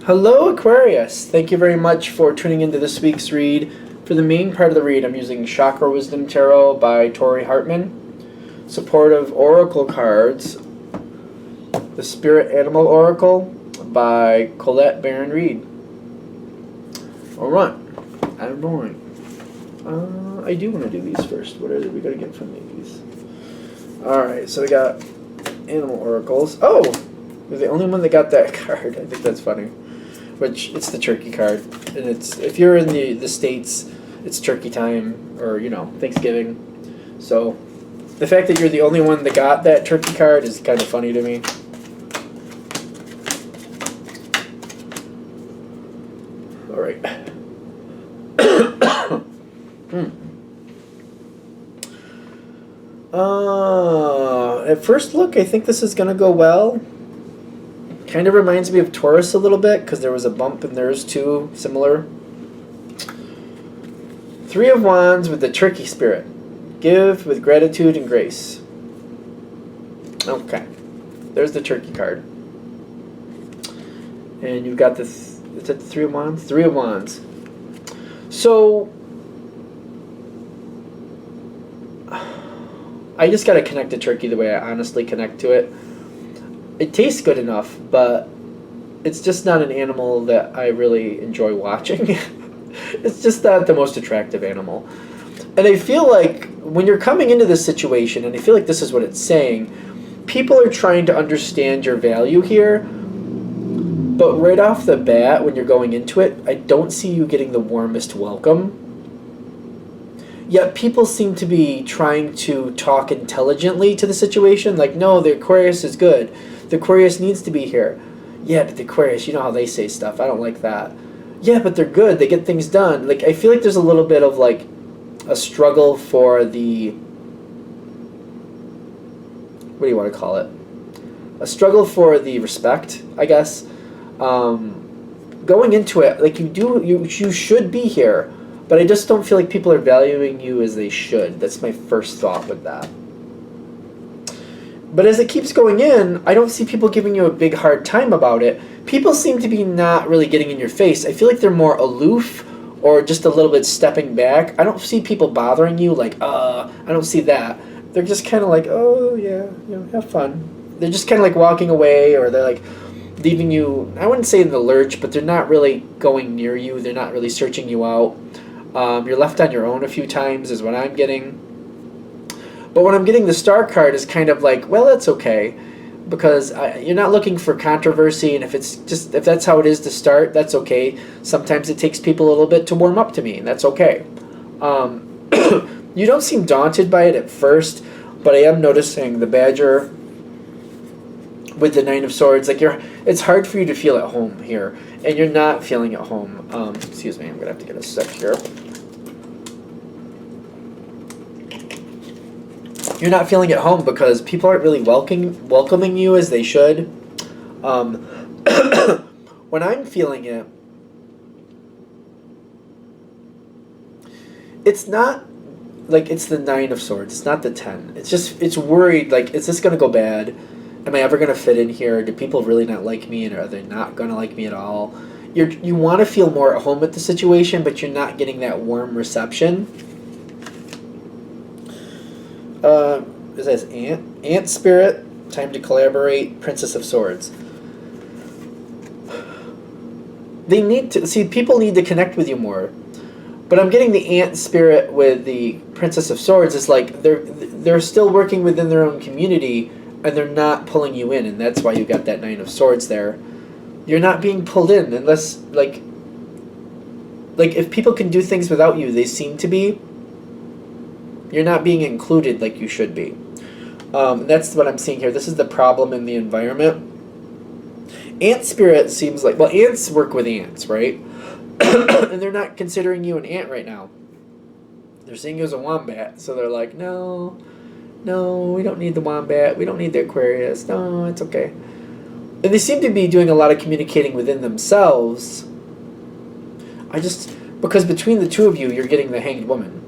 Hello, Aquarius. Thank you very much for tuning into this week's read. For the main part of the read, I'm using Chakra Wisdom Tarot by Tori Hartman, supportive oracle cards, the Spirit Animal Oracle by Colette Baron Reed. Alright, I'm going. I do want to do these first. What are we going to get from these? Alright, so we got Animal Oracles. Oh! We're the only one that got that card. I think that's funny. Which, it's the turkey card. And it's, if you're in the States, it's turkey time, or, you know, Thanksgiving. So, the fact that you're the only one that got that turkey card is kind of funny to me. Alright. At first look, I think this is going to go well. Kind of reminds me of Taurus a little bit, because there was a bump in theirs too, similar. Three of Wands with the turkey spirit. Give with gratitude and grace. Okay. There's the turkey card. And you've got this, is that the Three of Wands? Three of Wands. So, I just got to connect to turkey the way I honestly connect to it. It tastes good enough, but it's just not an animal that I really enjoy watching. It's just not the most attractive animal. And I feel like when you're coming into this situation, and I feel like this is what it's saying, people are trying to understand your value here, but right off the bat, when you're going into it, I don't see you getting the warmest welcome. Yet people seem to be trying to talk intelligently to the situation, like, no, the Aquarius is good. The Aquarius needs to be here. Yeah, but the Aquarius, you know how they say stuff. I don't like that. Yeah, but they're good. They get things done. Like, I feel like there's a little bit of, like, a struggle for the... What do you want to call it? A struggle for the respect, I guess. Going into it, like, you should be here. But I just don't feel like people are valuing you as they should. That's my first thought with that. But as it keeps going in, I don't see people giving you a big hard time about it. People seem to be not really getting in your face. I feel like they're more aloof or just a little bit stepping back. I don't see people bothering you like, I don't see that. They're just kind of like, oh, yeah, you know, have fun. They're just kind of like walking away, or they're like leaving you, I wouldn't say in the lurch, but they're not really going near you. They're not really searching you out. You're left on your own a few times is what I'm getting. But when I'm getting the star card is kind of like, well, that's okay, because you're not looking for controversy, and if that's how it is to start, that's okay. Sometimes it takes people a little bit to warm up to me, and that's okay. You don't seem daunted by it at first, but I am noticing the Badger with the Nine of Swords. Like, it's hard for you to feel at home here, and you're not feeling at home. Excuse me, I'm gonna have to get a sec here. You're not feeling at home because people aren't really welcoming you as they should. When I'm feeling it, it's not like it's the Nine of Swords. It's not the 10. It's just, it's worried, like, is this going to go bad? Am I ever going to fit in here? Do people really not like me, and are they not going to like me at all? You want to feel more at home with the situation, but you're not getting that warm reception. It says Ant Spirit, time to collaborate, Princess of Swords. They need to, see, people need to connect with you more. But I'm getting the Ant Spirit with the Princess of Swords. It's like they're still working within their own community, and they're not pulling you in, and that's why you got that Nine of Swords there. You're not being pulled in unless, like if people can do things without you, they seem to be. You're not being included like you should be. That's what I'm seeing here. This is the problem in the environment. Ant Spirit seems like, well, ants work with ants, right? And they're not considering you an ant right now. They're seeing you as a wombat, so they're like, no, we don't need the wombat. We don't need the Aquarius. No, it's okay. And they seem to be doing a lot of communicating within themselves. Because between the two of you, you're getting the Hanged Woman.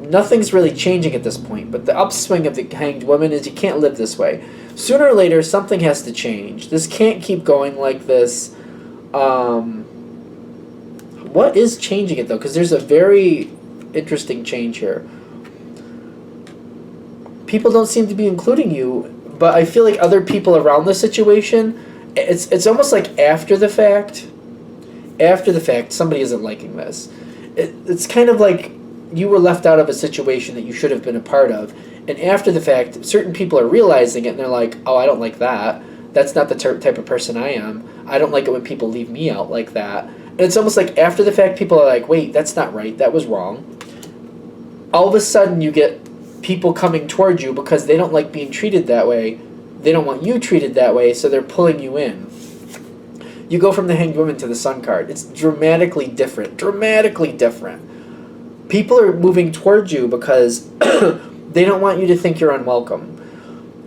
Nothing's really changing at this point, but the upswing of the Hanged Woman is you can't live this way. Sooner or later, something has to change. This can't keep going like this. What is changing it though? Because there's a very interesting change here. People don't seem to be including you, but I feel like other people around the situation, it's almost like after the fact. After the fact, somebody isn't liking this. It's kind of like you were left out of a situation that you should have been a part of, and after the fact, certain people are realizing it, and they're like, "Oh, I don't like that. That's not the type of person I am. I don't like it when people leave me out like that." And it's almost like after the fact, people are like, "Wait, that's not right. That was wrong." All of a sudden, you get people coming towards you because they don't like being treated that way. They don't want you treated that way, so they're pulling you in. You go from the Hanged Woman to the Sun card. It's dramatically different. Dramatically different. People are moving towards you because they don't want you to think you're unwelcome.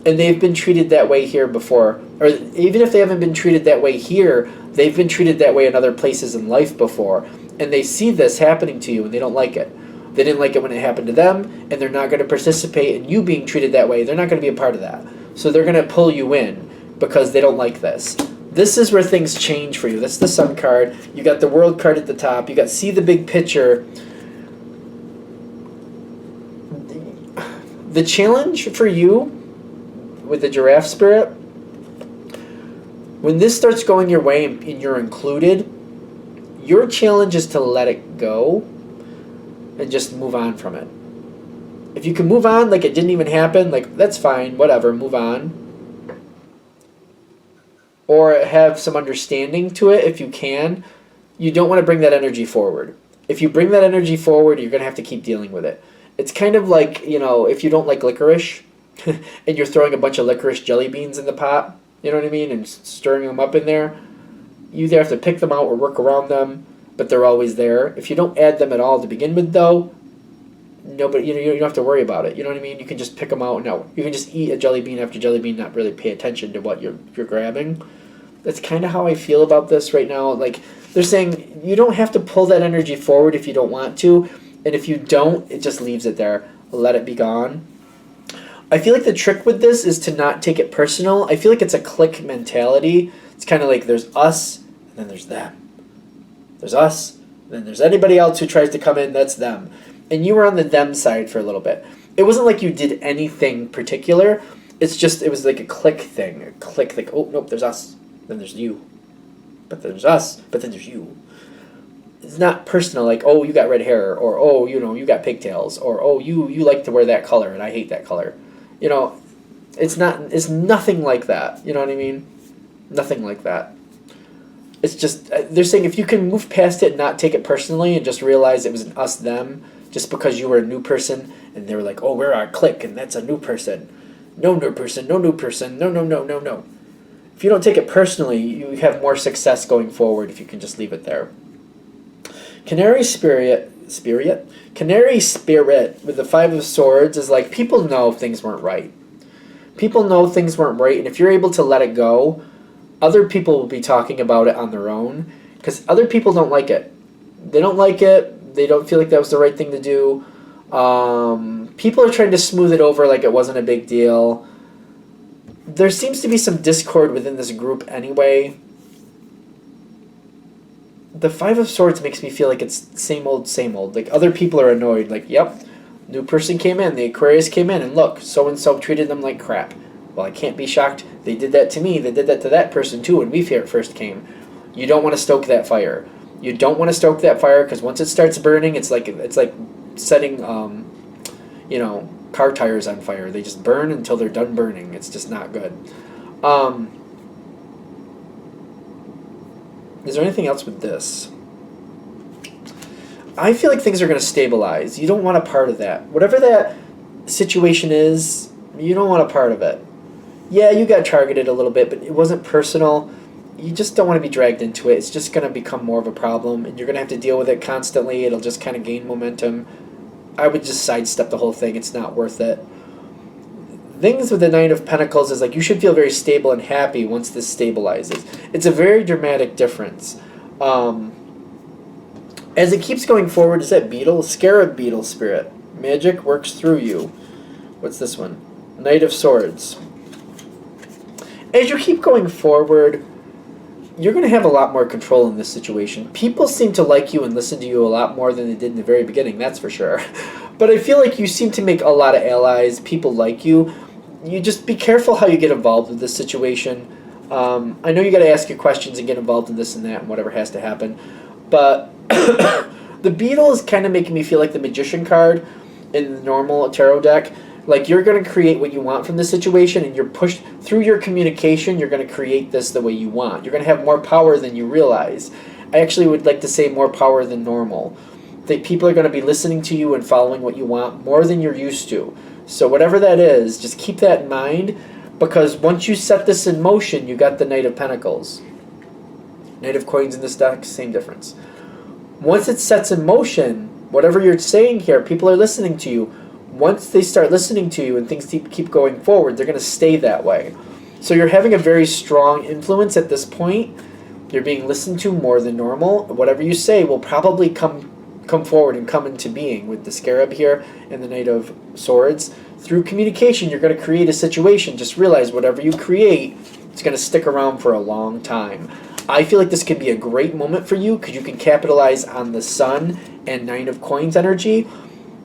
And they've been treated that way here before. Or even if they haven't been treated that way here, they've been treated that way in other places in life before. And they see this happening to you and they don't like it. They didn't like it when it happened to them, and they're not going to participate in you being treated that way. They're not going to be a part of that. So they're going to pull you in because they don't like this. This is where things change for you. That's the Sun card. You got the World card at the top. You got see the big picture. The challenge for you with the Giraffe Spirit, when this starts going your way and you're included, your challenge is to let it go and just move on from it. If you can move on like it didn't even happen, like that's fine, whatever, move on. Or have some understanding to it if you can. You don't want to bring that energy forward. If you bring that energy forward, you're going to have to keep dealing with it. It's kind of like, if you don't like licorice and you're throwing a bunch of licorice jelly beans in the pot, you know what I mean, and stirring them up in there, you either have to pick them out or work around them, but they're always there. If you don't add them at all to begin with, though, nobody, you don't have to worry about it. You know what I mean? You can just pick them out. No, you can just eat a jelly bean after jelly bean, not really pay attention to what you're grabbing. That's kind of how I feel about this right now. Like, they're saying you don't have to pull that energy forward if you don't want to, and if you don't, it just leaves it there. Let it be gone. I feel like the trick with this is to not take it personal. I feel like it's a clique mentality. It's kind of like there's us, and then there's them. There's us, and then there's anybody else who tries to come in, that's them. And you were on the them side for a little bit. It wasn't like you did anything particular. It's just, it was like a clique thing. A clique, like, oh, nope, there's us. Then there's you. But there's us. But then there's you. It's not personal, like, oh, you got red hair. Or, oh, you got pigtails. Or, oh, you like to wear that color and I hate that color. It's nothing like that. You know what I mean? Nothing like that. It's just, they're saying if you can move past it and not take it personally and just realize it was an us, them, just because you were a new person and they were like, oh, we're our clique and that's a new person. No new person, no new person, no. If you don't take it personally, you have more success going forward if you can just leave it there. Canary Spirit with the Five of Swords is like, people know things weren't right. People know things weren't right, and if you're able to let it go, other people will be talking about it on their own, because other people don't like it. They don't like it. They don't feel like that was the right thing to do. People are trying to smooth it over like it wasn't a big deal. There seems to be some discord within this group anyway. The Five of Swords makes me feel like it's same old, same old. Like, other people are annoyed. Like, yep, new person came in. The Aquarius came in, and look, so-and-so treated them like crap. Well, I can't be shocked. They did that to me. They did that to that person, too, when we first came. You don't want to stoke that fire. You don't want to stoke that fire, because once it starts burning, it's like setting, car tires on fire. They just burn until they're done burning. It's just not good. Is there anything else with this? I feel like things are going to stabilize. You don't want a part of that. Whatever that situation is, you don't want a part of it. Yeah, you got targeted a little bit, but it wasn't personal. You just don't want to be dragged into it. It's just going to become more of a problem, and you're going to have to deal with it constantly. It'll just kind of gain momentum. I would just sidestep the whole thing. It's not worth it. Things with the Knight of Pentacles is like, you should feel very stable and happy once this stabilizes. It's a very dramatic difference. As it keeps going forward, is that beetle? Scarab beetle spirit. Magic works through you. What's this one? Knight of Swords. As you keep going forward, you're going to have a lot more control in this situation. People seem to like you and listen to you a lot more than they did in the very beginning, that's for sure. But I feel like you seem to make a lot of allies. People like you. You just be careful how you get involved with this situation. I know you got to ask your questions and get involved in this and that and whatever has to happen. But the beetle is kind of making me feel like the magician card in the normal tarot deck. Like you're going to create what you want from the situation, and you're pushed through your communication. You're going to create this the way you want. You're going to have more power than you realize. I actually would like to say more power than normal. That people are going to be listening to you and following what you want more than you're used to. So whatever that is, just keep that in mind, because once you set this in motion, you got the Knight of Pentacles. Knight of Coins in this deck, same difference. Once it sets in motion, whatever you're saying here, people are listening to you. Once they start listening to you and things keep going forward, they're going to stay that way. So you're having a very strong influence at this point. You're being listened to more than normal. Whatever you say will probably come forward and come into being with the Scarab here and the Knight of Swords. Through communication, you're going to create a situation. Just realize whatever you create, it's going to stick around for a long time. I feel like this could be a great moment for you because you can capitalize on the Sun and Nine of Coins energy.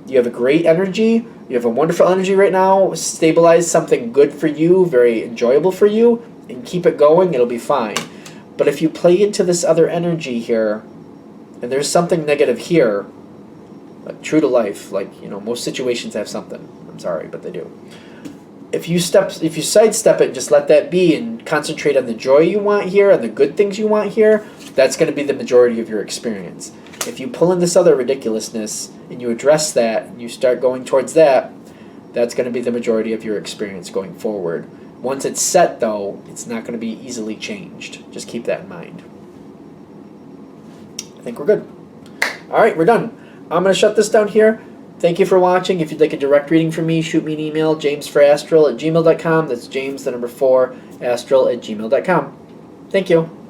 You have a great energy. You have a wonderful energy right now. Stabilize something good for you, very enjoyable for you, and keep it going. It'll be fine. But if you play into this other energy here, and there's something negative here, like true to life, like, you know, most situations have something. I'm sorry, but they do. If you sidestep it and just let that be and concentrate on the joy you want here and the good things you want here, that's going to be the majority of your experience. If you pull in this other ridiculousness and you address that and you start going towards that, that's going to be the majority of your experience going forward. Once it's set, though, it's not going to be easily changed. Just keep that in mind. I think we're good. All right, we're done. I'm going to shut this down here. Thank you for watching. If you'd like a direct reading from me, shoot me an email, jamesforastral@gmail.com. That's James, the number 4, astral@gmail.com. Thank you.